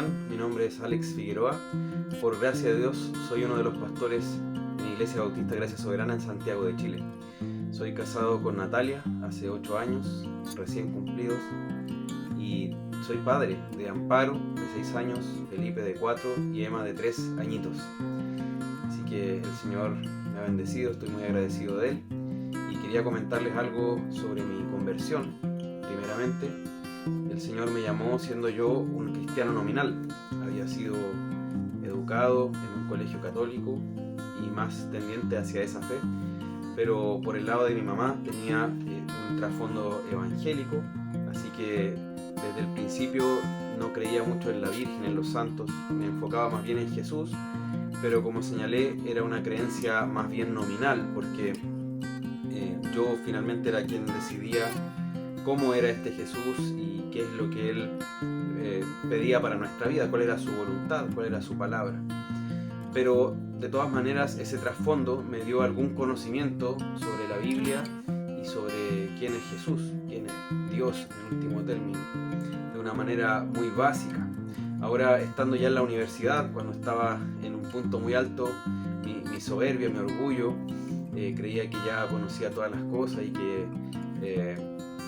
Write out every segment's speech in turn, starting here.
están? Mi nombre es Alex Figueroa. Por gracia de Dios, soy uno de los pastores en Iglesia Bautista Gracia Soberana en Santiago de Chile. Soy casado con Natalia hace 8 años, recién cumplidos, y soy padre de Amparo, de 6 años, Felipe, de 4 y Emma, de 3 añitos. Así que el Señor me ha bendecido, estoy muy agradecido de Él, y quería comentarles algo sobre mi conversión. Primeramente, el Señor me llamó siendo yo un cristiano nominal. Había sido educado en un colegio católico y más tendiente hacia esa fe, pero por el lado de mi mamá tenía un trasfondo evangélico, así que desde el principio no creía mucho en la Virgen, en los santos, me enfocaba más bien en Jesús, pero como señalé, era una creencia más bien nominal, porque yo finalmente era quien decidía cómo era este Jesús y qué es lo que Él pedía para nuestra vida, cuál era su voluntad, cuál era su palabra. Pero de todas maneras ese trasfondo me dio algún conocimiento sobre la Biblia y sobre quién es Jesús, quién es Dios en último término, de una manera muy básica. Ahora, estando ya en la universidad, cuando estaba en un punto muy alto, mi soberbia, mi orgullo, creía que ya conocía todas las cosas y que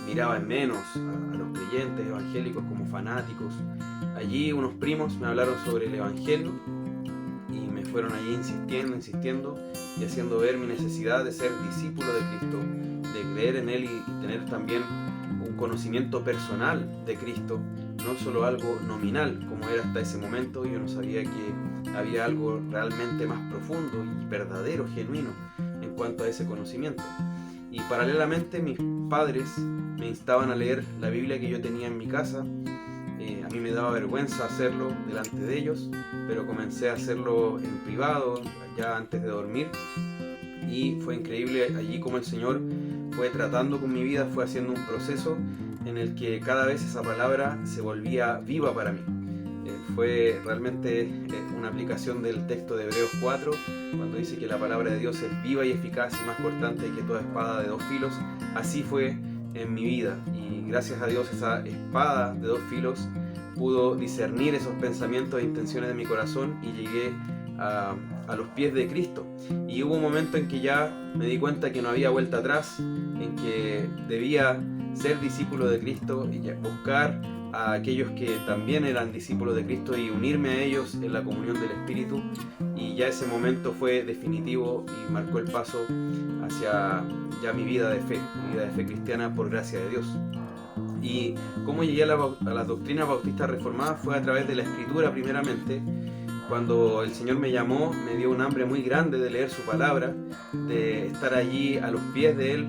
miraba en menos a los creyentes evangélicos como fanáticos. Allí unos primos me hablaron sobre el Evangelio y me fueron allí insistiendo y haciendo ver mi necesidad de ser discípulo de Cristo, de creer en Él y tener también un conocimiento personal de Cristo, no solo algo nominal como era hasta ese momento. Yo no sabía que había algo realmente más profundo y verdadero, genuino en cuanto a ese conocimiento. Y paralelamente mis padres me instaban a leer la Biblia que yo tenía en mi casa. A mí me daba vergüenza hacerlo delante de ellos, pero comencé a hacerlo en privado, ya antes de dormir, y fue increíble allí como el Señor fue tratando con mi vida, fue haciendo un proceso en el que cada vez esa palabra se volvía viva para mí. Fue realmente una aplicación del texto de Hebreos 4, cuando dice que la palabra de Dios es viva y eficaz y más cortante que toda espada de 2 filos. Así fue en mi vida, y gracias a Dios esa espada de 2 filos pudo discernir esos pensamientos e intenciones de mi corazón, y llegué a los pies de Cristo. Y hubo un momento en que ya me di cuenta que no había vuelta atrás, en que debía ser discípulo de Cristo y buscar a aquellos que también eran discípulos de Cristo y unirme a ellos en la comunión del Espíritu. Y ya ese momento fue definitivo y marcó el paso hacia ya mi vida de fe cristiana por gracia de Dios. Y cómo llegué a las doctrinas bautistas reformadas fue a través de la Escritura primeramente. Cuando el Señor me llamó, me dio un hambre muy grande de leer su palabra, de estar allí a los pies de Él,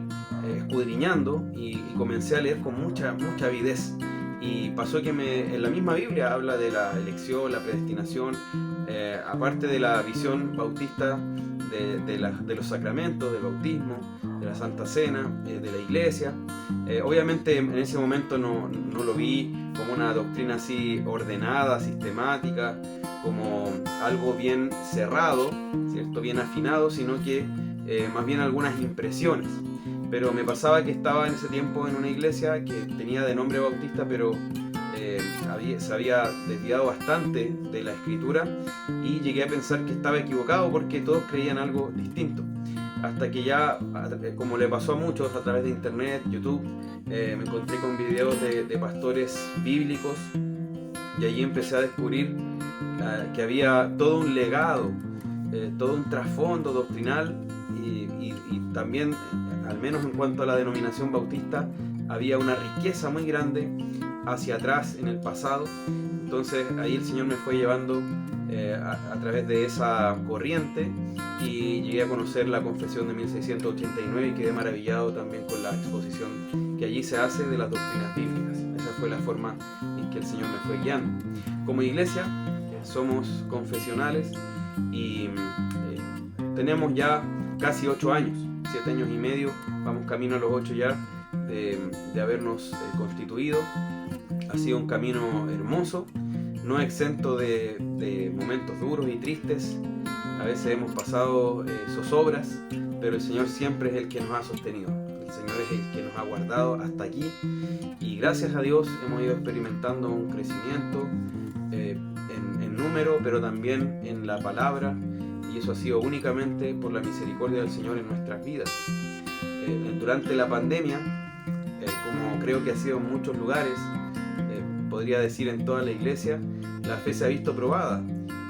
escudriñando, y comencé a leer con mucha avidez. Y pasó que en la misma Biblia habla de la elección, la predestinación, aparte de la visión bautista de los sacramentos, del bautismo, de la Santa Cena, de la iglesia. Obviamente en ese momento no lo vi como una doctrina así ordenada, sistemática, como algo bien cerrado, ¿cierto? Bien afinado, sino que más bien algunas impresiones. Pero me pasaba que estaba en ese tiempo en una iglesia que tenía de nombre bautista, pero se había desviado bastante de la Escritura, y llegué a pensar que estaba equivocado porque todos creían algo distinto. Hasta que ya, como le pasó a muchos a través de internet, YouTube, me encontré con videos de pastores bíblicos, y allí empecé a descubrir que había todo un legado, todo un trasfondo doctrinal, y también, al menos en cuanto a la denominación bautista, había una riqueza muy grande hacia atrás en el pasado. Entonces ahí el Señor me fue llevando a través de esa corriente, y llegué a conocer la confesión de 1689 y quedé maravillado también con la exposición que allí se hace de las doctrinas bíblicas. Esa fue la forma en que el Señor me fue guiando. Como iglesia somos confesionales y tenemos ya casi 8 años, 7 años y medio, vamos camino a los 8 ya de habernos constituido. Ha sido un camino hermoso, no exento de momentos duros y tristes. A veces hemos pasado zozobras, pero el Señor siempre es el que nos ha sostenido. El Señor es el que nos ha guardado hasta aquí, y gracias a Dios hemos ido experimentando un crecimiento número, pero también en la palabra, y eso ha sido únicamente por la misericordia del Señor en nuestras vidas. Durante la pandemia, como creo que ha sido en muchos lugares, podría decir en toda la iglesia, la fe se ha visto probada,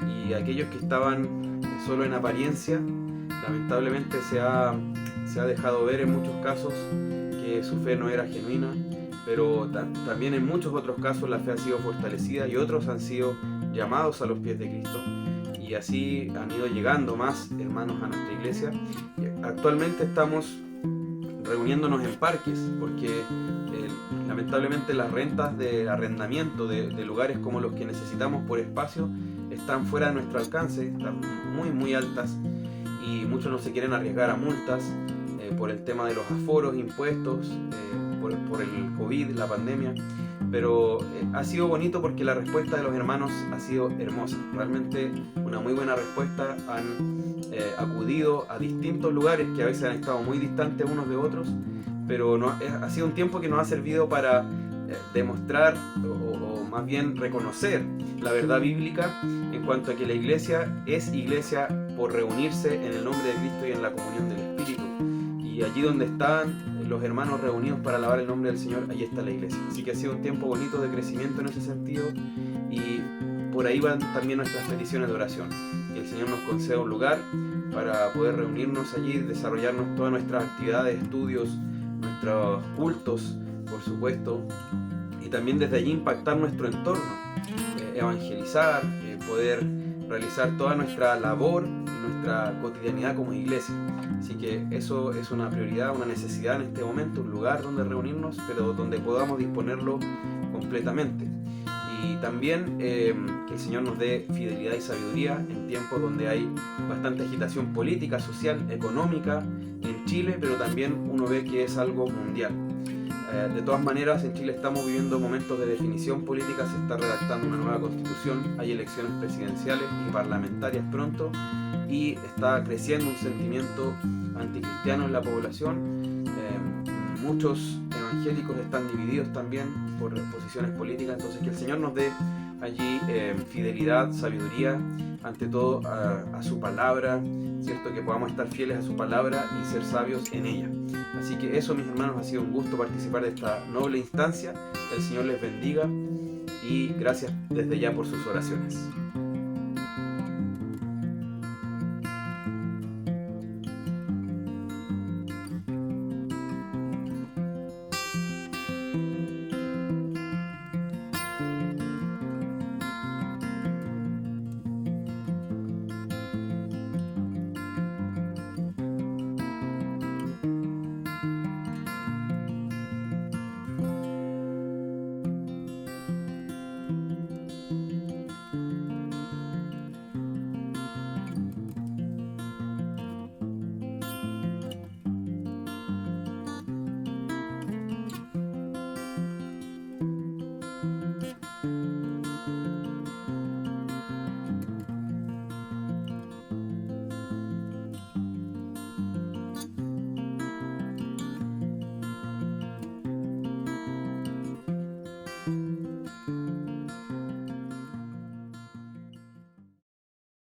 y aquellos que estaban solo en apariencia, lamentablemente se ha dejado ver en muchos casos que su fe no era genuina, pero también en muchos otros casos la fe ha sido fortalecida y otros han sido llamados a los pies de Cristo, y así han ido llegando más hermanos a nuestra iglesia. Actualmente estamos reuniéndonos en parques porque lamentablemente las rentas de arrendamiento de lugares como los que necesitamos por espacio están fuera de nuestro alcance, están muy altas, y muchos no se quieren arriesgar a multas por el tema de los aforos, impuestos, por el COVID, la pandemia. Pero ha sido bonito porque la respuesta de los hermanos ha sido hermosa, realmente una muy buena respuesta. Han acudido a distintos lugares que a veces han estado muy distantes unos de otros, pero ha sido un tiempo que nos ha servido para demostrar o más bien reconocer la verdad bíblica en cuanto a que la iglesia es iglesia por reunirse en el nombre de Cristo y en la comunión del Espíritu, y allí donde están los hermanos reunidos para alabar el nombre del Señor, allí está la iglesia. Así que ha sido un tiempo bonito de crecimiento en ese sentido, y por ahí van también nuestras peticiones de oración, que el Señor nos conceda un lugar para poder reunirnos allí, desarrollarnos todas nuestras actividades, estudios, nuestros cultos, por supuesto, y también desde allí impactar nuestro entorno, evangelizar, poder realizar toda nuestra labor y nuestra cotidianidad como iglesia. Así que eso es una prioridad, una necesidad en este momento, un lugar donde reunirnos, pero donde podamos disponerlo completamente. Y también que el Señor nos dé fidelidad y sabiduría en tiempos donde hay bastante agitación política, social, económica en Chile, pero también uno ve que es algo mundial. De todas maneras, en Chile estamos viviendo momentos de definición política, se está redactando una nueva constitución, hay elecciones presidenciales y parlamentarias pronto, y está creciendo un sentimiento anticristiano en la población. Muchos evangélicos están divididos también por posiciones políticas, entonces que el Señor nos dé allí fidelidad, sabiduría, ante todo a su palabra, ¿cierto? Que podamos estar fieles a su palabra y ser sabios en ella. Así que eso, mis hermanos, ha sido un gusto participar de esta noble instancia. El Señor les bendiga y gracias desde ya por sus oraciones.